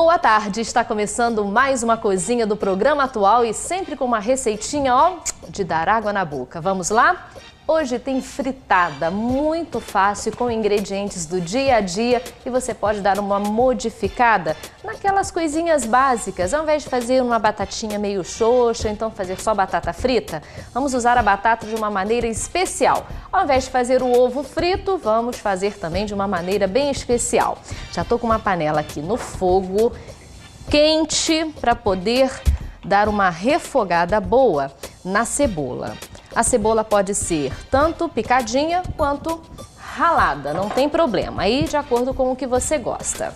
Boa tarde, está começando mais uma cozinha do programa atual e sempre com uma receitinha, ó, de dar água na boca. Vamos lá? Hoje tem fritada, muito fácil, com ingredientes do dia a dia e você pode dar uma modificada naquelas coisinhas básicas. Ao invés de fazer uma batatinha meio xoxa, então fazer só batata frita, vamos usar a batata de uma maneira especial. Ao invés de fazer o ovo frito, vamos fazer também de uma maneira bem especial. Já estou com uma panela aqui no fogo, quente, para poder dar uma refogada boa na cebola. A cebola pode ser tanto picadinha quanto ralada, não tem problema, aí de acordo com o que você gosta.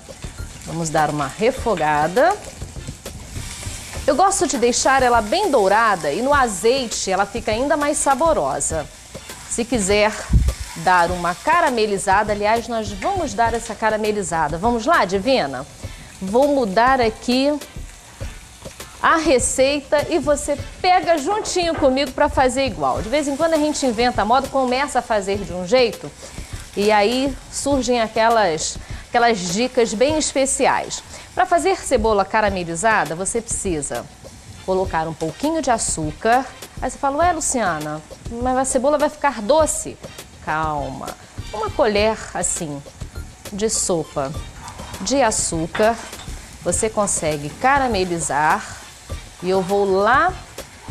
Vamos dar uma refogada. Eu gosto de deixar ela bem dourada e no azeite ela fica ainda mais saborosa. Se quiser dar uma caramelizada, aliás, nós vamos dar essa caramelizada. Vamos lá, Divina? Vou mudar aqui a receita e você pega juntinho comigo para fazer igual. De vez em quando a gente inventa a moda, começa a fazer de um jeito e aí surgem aquelas dicas bem especiais. Para fazer cebola caramelizada, você precisa colocar um pouquinho de açúcar. Aí você fala, ué, Luciana, mas a cebola vai ficar doce. Calma, uma colher assim de sopa de açúcar, você consegue caramelizar. E eu vou lá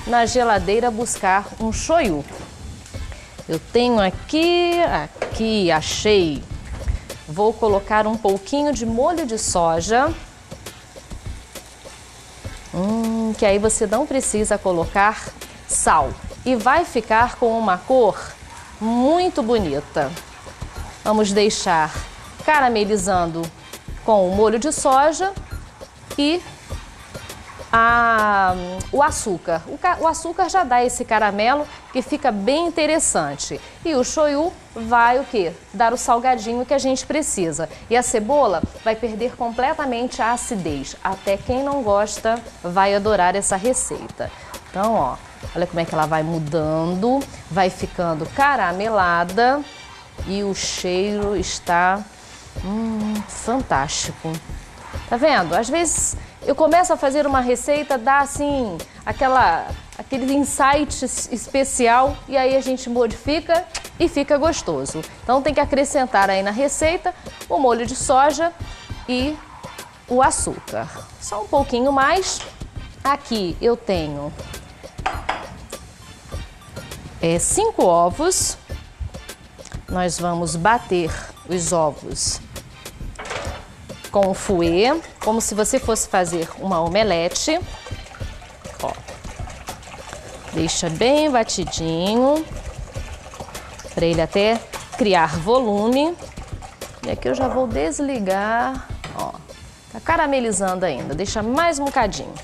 na geladeira buscar um shoyu. Eu tenho aqui, achei. Vou colocar um pouquinho de molho de soja. Que aí você não precisa colocar sal. E vai ficar com uma cor muito bonita. Vamos deixar caramelizando com o molho de soja e o açúcar. O açúcar já dá esse caramelo que fica bem interessante. E o shoyu vai o quê? Dar o salgadinho que a gente precisa. E a cebola vai perder completamente a acidez. Até quem não gosta vai adorar essa receita. Então, ó, olha como é que ela vai mudando, vai ficando caramelada e o cheiro está fantástico. Tá vendo? Às vezes eu começo a fazer uma receita, dá assim, aquele insight especial e aí a gente modifica e fica gostoso. Então tem que acrescentar aí na receita o molho de soja e o açúcar. Só um pouquinho mais. Aqui eu tenho 5 ovos. Nós vamos bater os ovos com o fouet, como se você fosse fazer uma omelete. Ó, deixa bem batidinho, para ele até criar volume. E aqui eu já vou desligar, ó, tá caramelizando ainda, deixa mais um bocadinho.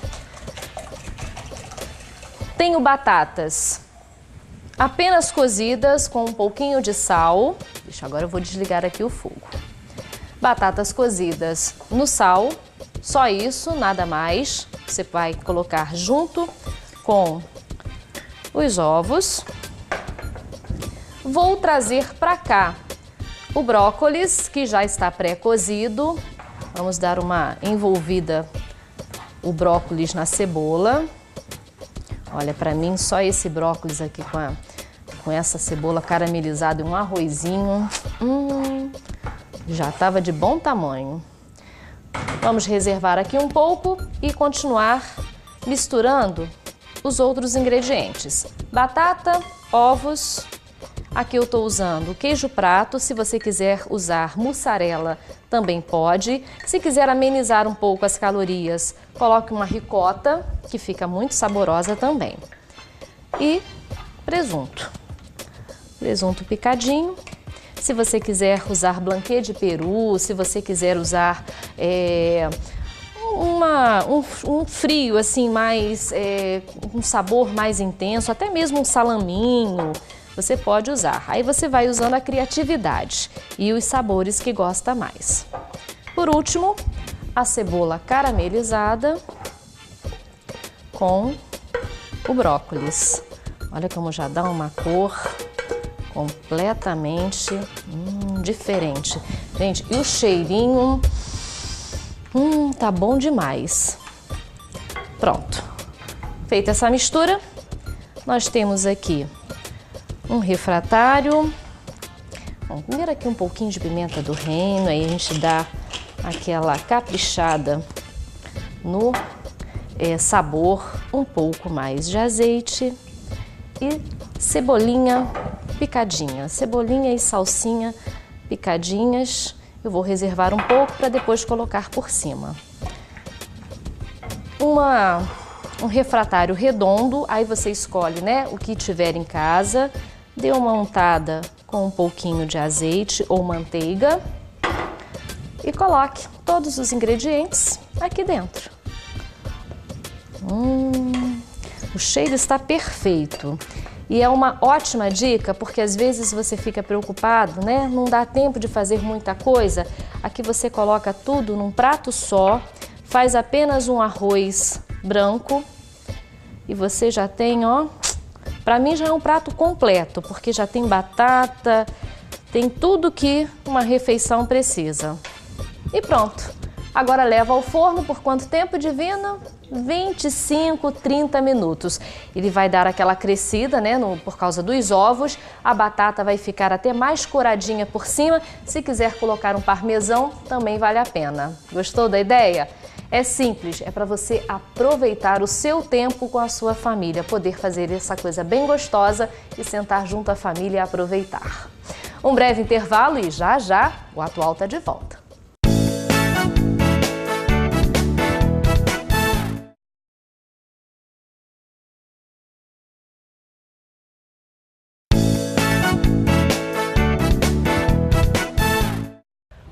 Tenho batatas apenas cozidas com um pouquinho de sal. Deixa, agora eu vou desligar aqui o fogo. Batatas cozidas no sal, só isso, nada mais. Você vai colocar junto com os ovos. Vou trazer para cá o brócolis, que já está pré-cozido. Vamos dar uma envolvida o brócolis na cebola. Olha, para mim só esse brócolis aqui com essa cebola caramelizada e um arrozinho, já estava de bom tamanho. Vamos reservar aqui um pouco e continuar misturando os outros ingredientes. Batata, ovos, aqui eu estou usando queijo prato, se você quiser usar mussarela também pode. Se quiser amenizar um pouco as calorias, coloque uma ricota, que fica muito saborosa também. E presunto. Presunto picadinho. Se você quiser usar blanquê de peru, se você quiser usar um frio assim mais, um sabor mais intenso, até mesmo um salaminho, você pode usar. Aí você vai usando a criatividade e os sabores que gosta mais. Por último, a cebola caramelizada com o brócolis. Olha como já dá uma cor completamente diferente. Gente, e o cheirinho Tá bom demais. Pronto. Feita essa mistura, nós temos aqui um refratário. Bom, primeiro aqui um pouquinho de pimenta do reino, aí a gente dá aquela caprichada no sabor, um pouco mais de azeite e cebolinha picadinha, cebolinha e salsinha picadinhas. Eu vou reservar um pouco para depois colocar por cima. Um refratário redondo, aí você escolhe, né, o que tiver em casa, dê uma untada com um pouquinho de azeite ou manteiga e coloque todos os ingredientes aqui dentro. O cheiro está perfeito. E é uma ótima dica, porque às vezes você fica preocupado, né? Não dá tempo de fazer muita coisa. Aqui você coloca tudo num prato só, faz apenas um arroz branco e você já tem, ó, para mim já é um prato completo, porque já tem batata, tem tudo que uma refeição precisa. E pronto. Agora leva ao forno por quanto tempo, Divina? 25, 30 minutos. Ele vai dar aquela crescida, né, por causa dos ovos. A batata vai ficar até mais coradinha por cima. Se quiser colocar um parmesão, também vale a pena. Gostou da ideia? É simples, é para você aproveitar o seu tempo com a sua família, poder fazer essa coisa bem gostosa e sentar junto à família e aproveitar. Um breve intervalo e já já o Atual está de volta.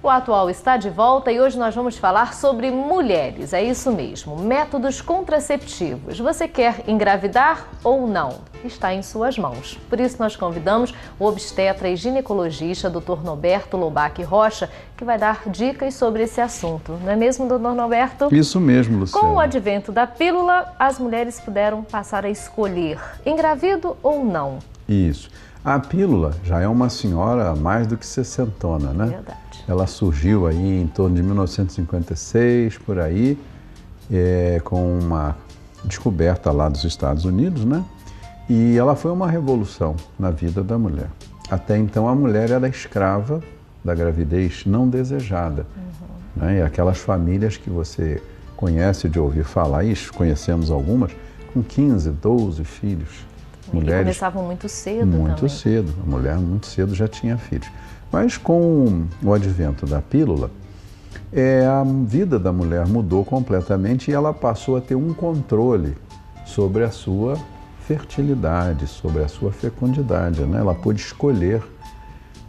O Atual está de volta e hoje nós vamos falar sobre mulheres, é isso mesmo, métodos contraceptivos. Você quer engravidar ou não? Está em suas mãos. Por isso nós convidamos o obstetra e ginecologista Dr. Norberto Lobac Rocha, que vai dar dicas sobre esse assunto. Não é mesmo, Dr. Norberto? Isso mesmo, Luciana. Com o advento da pílula, as mulheres puderam passar a escolher engravido ou não. Isso. A pílula já é uma senhora mais do que sessentona, né? Verdade. Ela surgiu aí em torno de 1956, por aí, com uma descoberta lá dos Estados Unidos, né? E ela foi uma revolução na vida da mulher. Até então a mulher era escrava da gravidez não desejada. Né? E aquelas famílias que você conhece de ouvir falar, isso, conhecemos algumas, com 15, 12 filhos. Mulheres começavam muito cedo também. Muito cedo, a mulher muito cedo já tinha filhos. Mas com o advento da pílula, a vida da mulher mudou completamente e ela passou a ter um controle sobre a sua fertilidade, sobre a sua fecundidade, né? Ela pôde escolher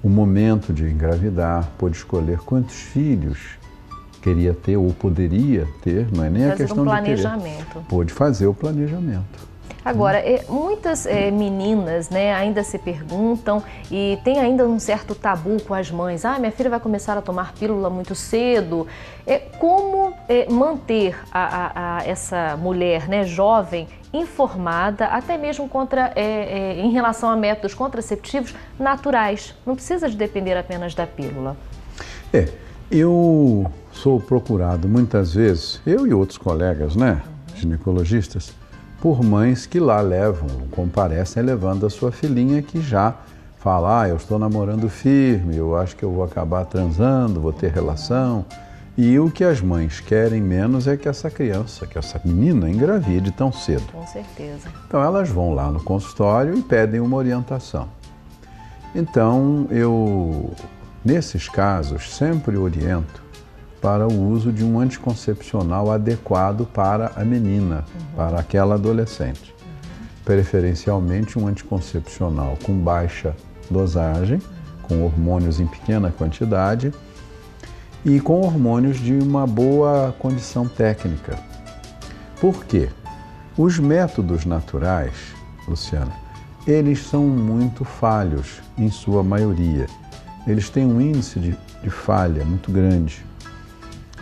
o momento de engravidar, pôde escolher quantos filhos queria ter ou poderia ter, não é nem a questão de querer. Planejamento. Pôde fazer o planejamento. Agora, muitas meninas, né, ainda se perguntam e tem ainda um certo tabu com as mães. Ah, minha filha vai começar a tomar pílula muito cedo. Como manter essa mulher, né, jovem, informada, até mesmo em relação a métodos contraceptivos naturais? Não precisa de depender apenas da pílula. Eu sou procurado muitas vezes, eu e outros colegas, né, ginecologistas, por mães que lá comparecem levando a sua filhinha que já fala, eu estou namorando firme, eu acho que eu vou acabar transando, vou ter relação. E o que as mães querem menos é que essa criança, que essa menina engravide tão cedo. Com certeza. Então elas vão lá no consultório e pedem uma orientação. Então eu, nesses casos, sempre oriento para o uso de um anticoncepcional adequado para a menina, para aquela adolescente. Preferencialmente um anticoncepcional com baixa dosagem, com hormônios em pequena quantidade e com hormônios de uma boa condição técnica. Por quê? Os métodos naturais, Luciana, eles são muito falhos em sua maioria. Eles têm um índice de falha muito grande.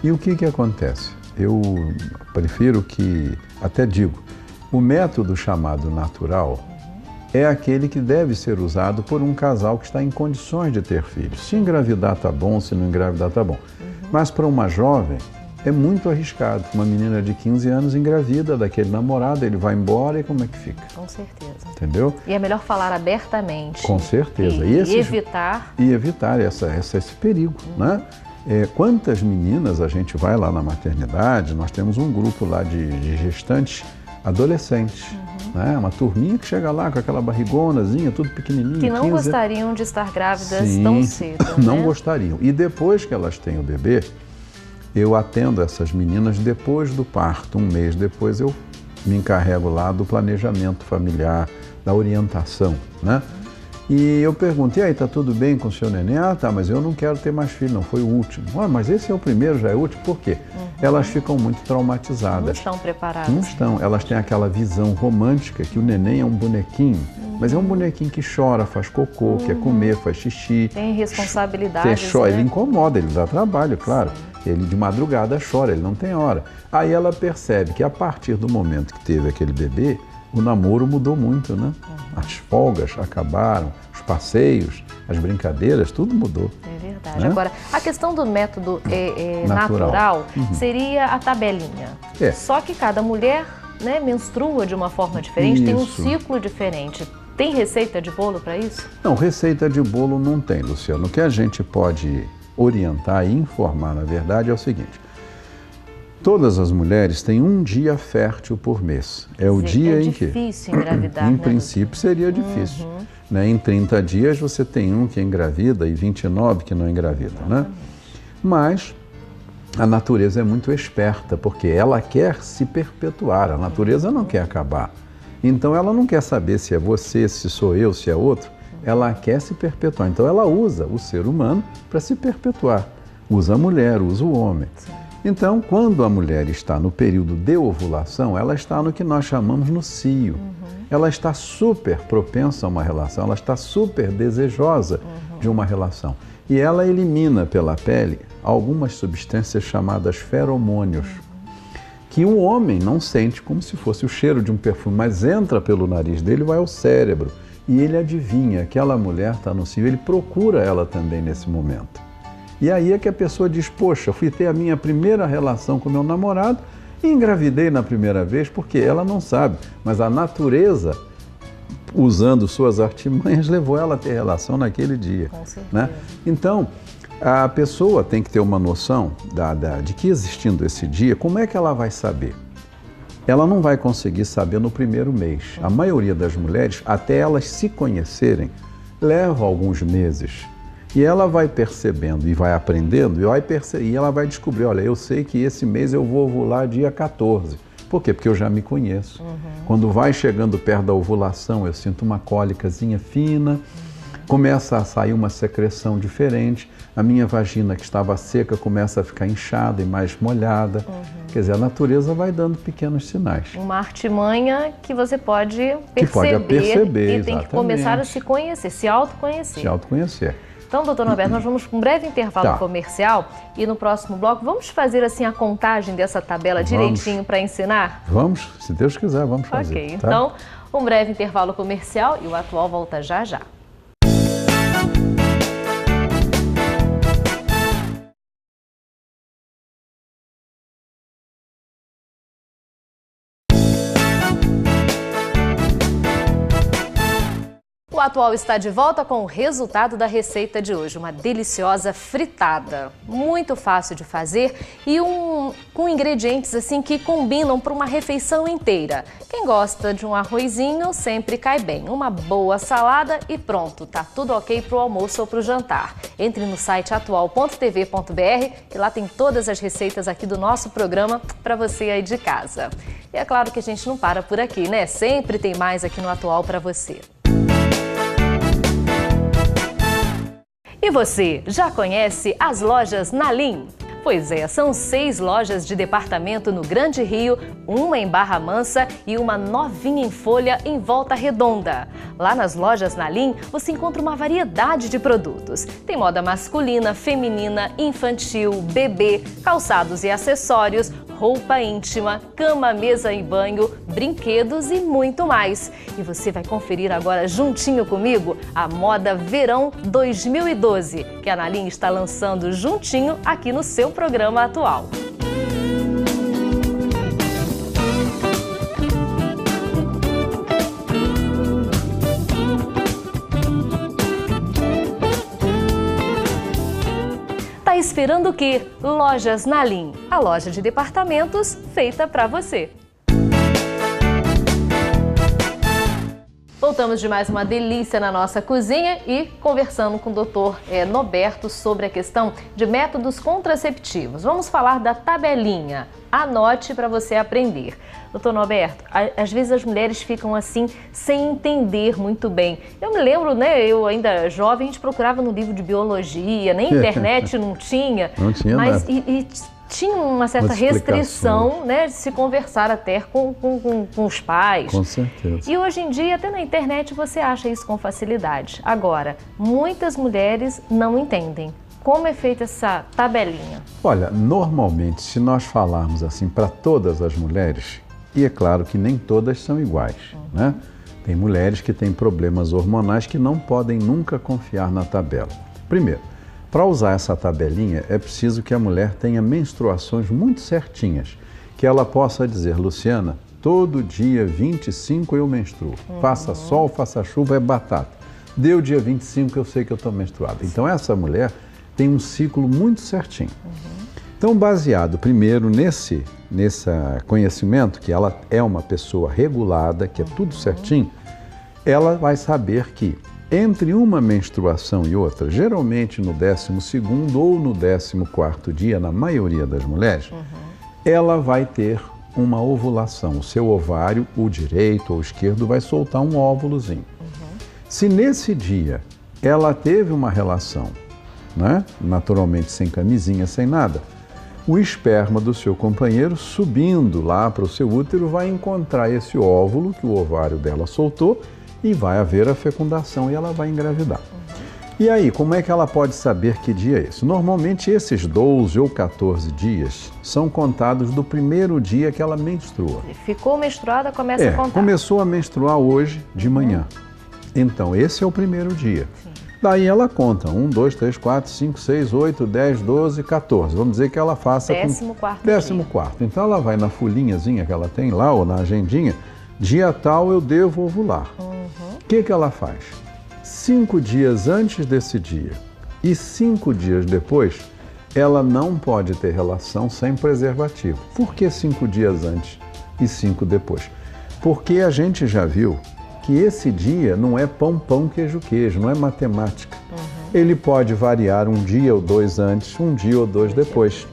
E o que acontece? Eu prefiro até digo, o método chamado natural é aquele que deve ser usado por um casal que está em condições de ter filhos. Se engravidar está bom, se não engravidar está bom. Mas para uma jovem, é muito arriscado. Uma menina de 15 anos engravida daquele namorado, ele vai embora e como é que fica? Com certeza. Entendeu? E é melhor falar abertamente. Com certeza. E evitar. E evitar esse perigo, né? Quantas meninas a gente vai lá na maternidade, nós temos um grupo lá de gestantes adolescentes, né? Uma turminha que chega lá com aquela barrigonazinha, tudo pequenininho. Que não 15... gostariam de estar grávidas Sim, tão cedo, não né? gostariam. E depois que elas têm o bebê, eu atendo essas meninas depois do parto, um mês depois eu me encarrego lá do planejamento familiar, da orientação, né? E eu pergunto, e aí, tá tudo bem com o seu neném? Ah, tá, mas eu não quero ter mais filho, não, foi o último. Ah, mas esse é o primeiro, já é o último, por quê? Elas ficam muito traumatizadas. Não estão preparadas. Não estão, elas têm aquela visão romântica que o neném é um bonequinho, mas é um bonequinho que chora, faz cocô, quer comer, faz xixi. Tem responsabilidades, chora, né? Ele incomoda, ele dá trabalho, claro. Sim. Ele de madrugada chora, ele não tem hora. Aí ela percebe que a partir do momento que teve aquele bebê, o namoro mudou muito, né? As folgas acabaram, os passeios, as brincadeiras, tudo mudou. É verdade. Né? Agora, a questão do método natural seria a tabelinha. Só que cada mulher, né, menstrua de uma forma diferente, tem um ciclo diferente. Tem receita de bolo para isso? Não, receita de bolo não tem, Luciano. O que a gente pode orientar e informar, na verdade, é o seguinte. Todas as mulheres têm um dia fértil por mês. É o dia em que... É difícil engravidar, Em princípio seria difícil. Né? Em 30 dias você tem um que engravida e 29 que não engravida, né? Mas a natureza é muito esperta, porque ela quer se perpetuar, a natureza não quer acabar. Então ela não quer saber se é você, se sou eu, se é outro, ela quer se perpetuar. Então ela usa o ser humano para se perpetuar. Usa a mulher, usa o homem. Então, quando a mulher está no período de ovulação, ela está no que nós chamamos no cio. Ela está super propensa a uma relação, ela está super desejosa de uma relação. E ela elimina pela pele algumas substâncias chamadas feromônios, que o homem não sente como se fosse o cheiro de um perfume, mas entra pelo nariz dele e vai ao cérebro. E ele adivinha, aquela mulher está no cio, ele procura ela também nesse momento. E aí é que a pessoa diz, poxa, fui ter a minha primeira relação com meu namorado e engravidei na primeira vez, porque ela não sabe, mas a natureza, usando suas artimanhas, levou ela a ter relação naquele dia. Com certeza. Né? Então, a pessoa tem que ter uma noção de que existindo esse dia, como é que ela vai saber? Ela não vai conseguir saber no primeiro mês. A maioria das mulheres, até elas se conhecerem, leva alguns meses. E ela vai percebendo e vai aprendendo e ela vai descobrir, olha, eu sei que esse mês eu vou ovular dia 14. Por quê? Porque eu já me conheço. Quando vai chegando perto da ovulação, eu sinto uma cólicazinha fina, começa a sair uma secreção diferente, a minha vagina que estava seca começa a ficar inchada e mais molhada. Quer dizer, a natureza vai dando pequenos sinais. Uma artimanha que você pode perceber, que pode perceber, e tem que começar a se conhecer, se autoconhecer. Se autoconhecer. Então, doutor Norberto, nós vamos para um breve intervalo comercial e no próximo bloco vamos fazer assim a contagem dessa tabela direitinho para ensinar? Vamos, se Deus quiser, vamos fazer. Ok, então um breve intervalo comercial e o Atual volta já já. O Atual está de volta com o resultado da receita de hoje, uma deliciosa fritada, muito fácil de fazer e com ingredientes assim que combinam para uma refeição inteira. Quem gosta de um arrozinho sempre cai bem, uma boa salada e pronto, tá tudo ok para o almoço ou para o jantar. Entre no site atual.tv.br e lá tem todas as receitas aqui do nosso programa para você aí de casa. E é claro que a gente não para por aqui, né? Sempre tem mais aqui no Atual para você. E você, já conhece as lojas Nalim? Pois é, são 6 lojas de departamento no Grande Rio, uma em Barra Mansa e uma novinha em Folha em Volta Redonda. Lá nas lojas Nalim, você encontra uma variedade de produtos. Tem moda masculina, feminina, infantil, bebê, calçados e acessórios, roupa íntima, cama, mesa e banho, brinquedos e muito mais. E você vai conferir agora juntinho comigo a moda Verão 2012, que a Nalim está lançando juntinho aqui no seu programa Atual. esperando o quê? Lojas Nalim, a loja de departamentos feita para você. Voltamos de mais uma delícia na nossa cozinha e conversando com o Dr. Norberto sobre a questão de métodos contraceptivos. Vamos falar da tabelinha. Anote para você aprender. Dr. Norberto, às vezes as mulheres ficam assim, sem entender muito bem. Eu me lembro, né, eu ainda jovem, a gente procurava no livro de biologia, nem internet não tinha. Não tinha mas nada. Tinha uma certa restrição, né, de se conversar até com os pais. Com certeza. E hoje em dia, até na internet, você acha isso com facilidade. Agora, muitas mulheres não entendem. Como é feita essa tabelinha? Olha, normalmente, se nós falarmos assim para todas as mulheres, e é claro que nem todas são iguais, né? Tem mulheres que têm problemas hormonais que não podem nunca confiar na tabela. Primeiro, para usar essa tabelinha, é preciso que a mulher tenha menstruações muito certinhas, que ela possa dizer, Luciana, todo dia 25 eu menstruo, faça sol, faça chuva, é batata. Deu dia 25 eu sei que eu estou menstruada. Então essa mulher tem um ciclo muito certinho. Então, baseado primeiro nesse conhecimento, que ela é uma pessoa regulada, que é tudo certinho, ela vai saber que entre uma menstruação e outra, geralmente no 12º ou no 14º dia, na maioria das mulheres, ela vai ter uma ovulação. O seu ovário, o direito ou o esquerdo, vai soltar um óvulozinho. Se nesse dia ela teve uma relação, né, naturalmente sem camisinha, sem nada, o esperma do seu companheiro, subindo lá para o seu útero, vai encontrar esse óvulo que o ovário dela soltou e vai haver a fecundação e ela vai engravidar. E aí, como é que ela pode saber que dia é esse? Normalmente esses 12 ou 14 dias são contados do primeiro dia que ela menstrua. Ficou menstruada, começa a contar. Começou a menstruar hoje de manhã. Então, esse é o primeiro dia. Sim. Daí ela conta 1, 2, 3, 4, 5, 6, 8, 10, 12, 14. Vamos dizer que ela faça 14º. Então ela vai na folhinhazinha que ela tem lá, ou na agendinha, dia tal eu devo ovular. O que ela faz? 5 dias antes desse dia e 5 dias depois, ela não pode ter relação sem preservativo. Por que 5 dias antes e 5 depois? Porque a gente já viu que esse dia não é pão, pão, queijo, queijo, não é matemática. Ele pode variar um dia ou 2 antes, um dia ou 2 depois.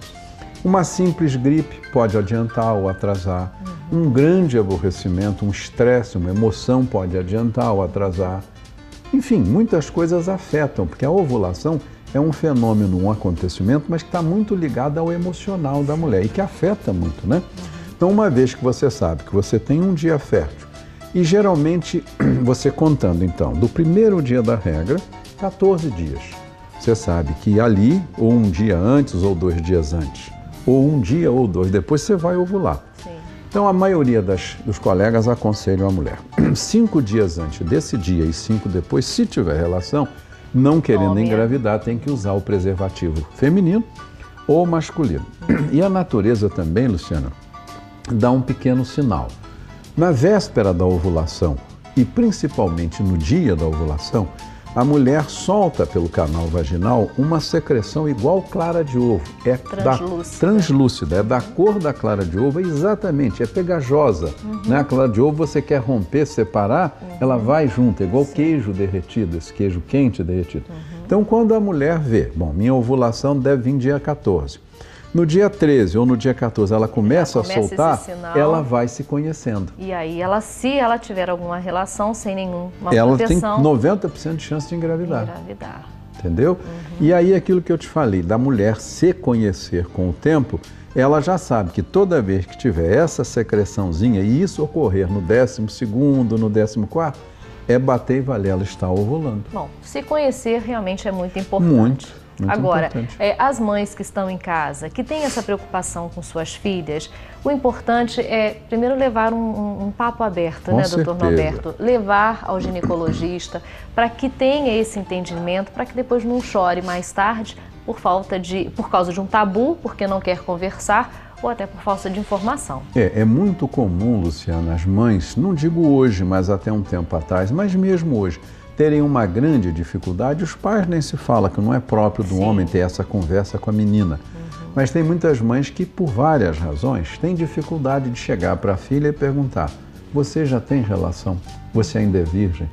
Uma simples gripe pode adiantar ou atrasar. Um grande aborrecimento, um estresse, uma emoção pode adiantar ou atrasar. Enfim, muitas coisas afetam, porque a ovulação é um fenômeno, um acontecimento, mas que está muito ligado ao emocional da mulher e que afeta muito, né? Então, uma vez que você sabe que você tem um dia fértil, e geralmente você contando então do primeiro dia da regra, 14 dias. Você sabe que ali, ou um dia antes ou 2 dias antes, ou um dia ou 2 depois, você vai ovular. Sim. Então a maioria dos colegas aconselham a mulher, 5 dias antes desse dia e 5 depois, se tiver relação, não querendo engravidar, tem que usar o preservativo feminino ou masculino. E a natureza também, Luciana, dá um pequeno sinal. Na véspera da ovulação e principalmente no dia da ovulação, a mulher solta pelo canal vaginal uma secreção igual clara de ovo. É translúcida, é da cor da clara de ovo, exatamente, é pegajosa. Né? A clara de ovo você quer romper, separar, ela vai junto, é igual queijo derretido, esse queijo quente derretido. Então quando a mulher vê, bom, minha ovulação deve vir dia 14. No dia 13 ou no dia 14 ela começa a soltar, ela vai se conhecendo. E aí, se ela tiver alguma relação sem nenhuma proteção... Ela tem 90% de chance de engravidar. Entendeu? E aí, aquilo que eu te falei, da mulher se conhecer com o tempo, ela já sabe que toda vez que tiver essa secreçãozinha, e isso ocorrer no 12º, no 14º, é bater e valer, ela está ovulando. Bom, se conhecer realmente é muito importante. Muito. Agora, as mães que estão em casa, que têm essa preocupação com suas filhas, o importante é primeiro levar um papo aberto, né, doutor Norberto? Levar ao ginecologista para que tenha esse entendimento, para que depois não chore mais tarde por causa de um tabu, porque não quer conversar, ou até por falta de informação. É muito comum, Luciana, as mães, não digo hoje, mas até um tempo atrás, mas mesmo hoje, terem uma grande dificuldade, os pais nem se fala, que não é próprio do homem ter essa conversa com a menina. Mas tem muitas mães que, por várias razões, têm dificuldade de chegar para a filha e perguntar: você já tem relação? Você ainda é virgem?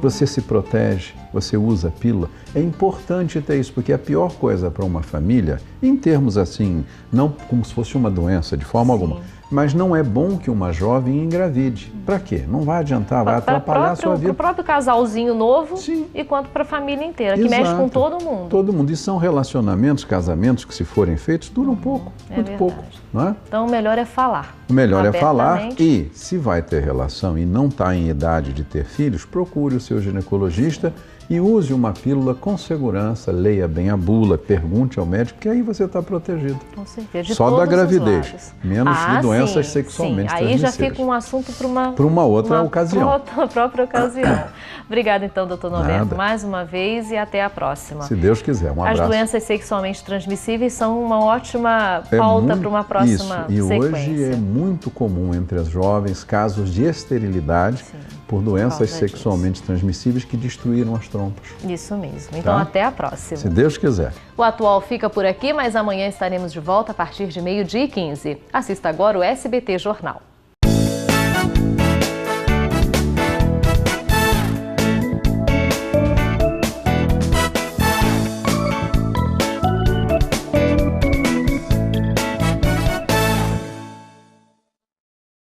Você se protege? Você usa pílula? É importante ter isso, porque a pior coisa para uma família, em termos assim, não como se fosse uma doença de forma alguma, mas não é bom que uma jovem engravide. Para quê? Não vai adiantar, vai atrapalhar a sua vida. Para o próprio casalzinho novo, sim, e quanto para a família inteira, que mexe com todo mundo. Todo mundo. E são relacionamentos, casamentos que, se forem feitos, duram pouco, muito pouco. Não é? Então o melhor é falar. O melhor é falar, e se vai ter relação e não está em idade de ter filhos, procure o seu ginecologista e use uma pílula com segurança, leia bem a bula, pergunte ao médico, que aí você está protegido. Com certeza. Só da gravidez, menos de doenças sexualmente transmissíveis. Aí já fica um assunto para uma outra ocasião. Para outra própria ocasião. Obrigada então, doutor Norberto, mais uma vez, e até a próxima. Se Deus quiser, um abraço. As doenças sexualmente transmissíveis são uma ótima pauta para uma próxima sequência. E sequência. Hoje é muito comum entre as jovens casos de esterilidade por doenças sexualmente transmissíveis que destruíram as trompas. Isso mesmo. Então até a próxima. Se Deus quiser. O Atual fica por aqui, mas amanhã estaremos de volta a partir de 12h15. Assista agora o SBT Jornal.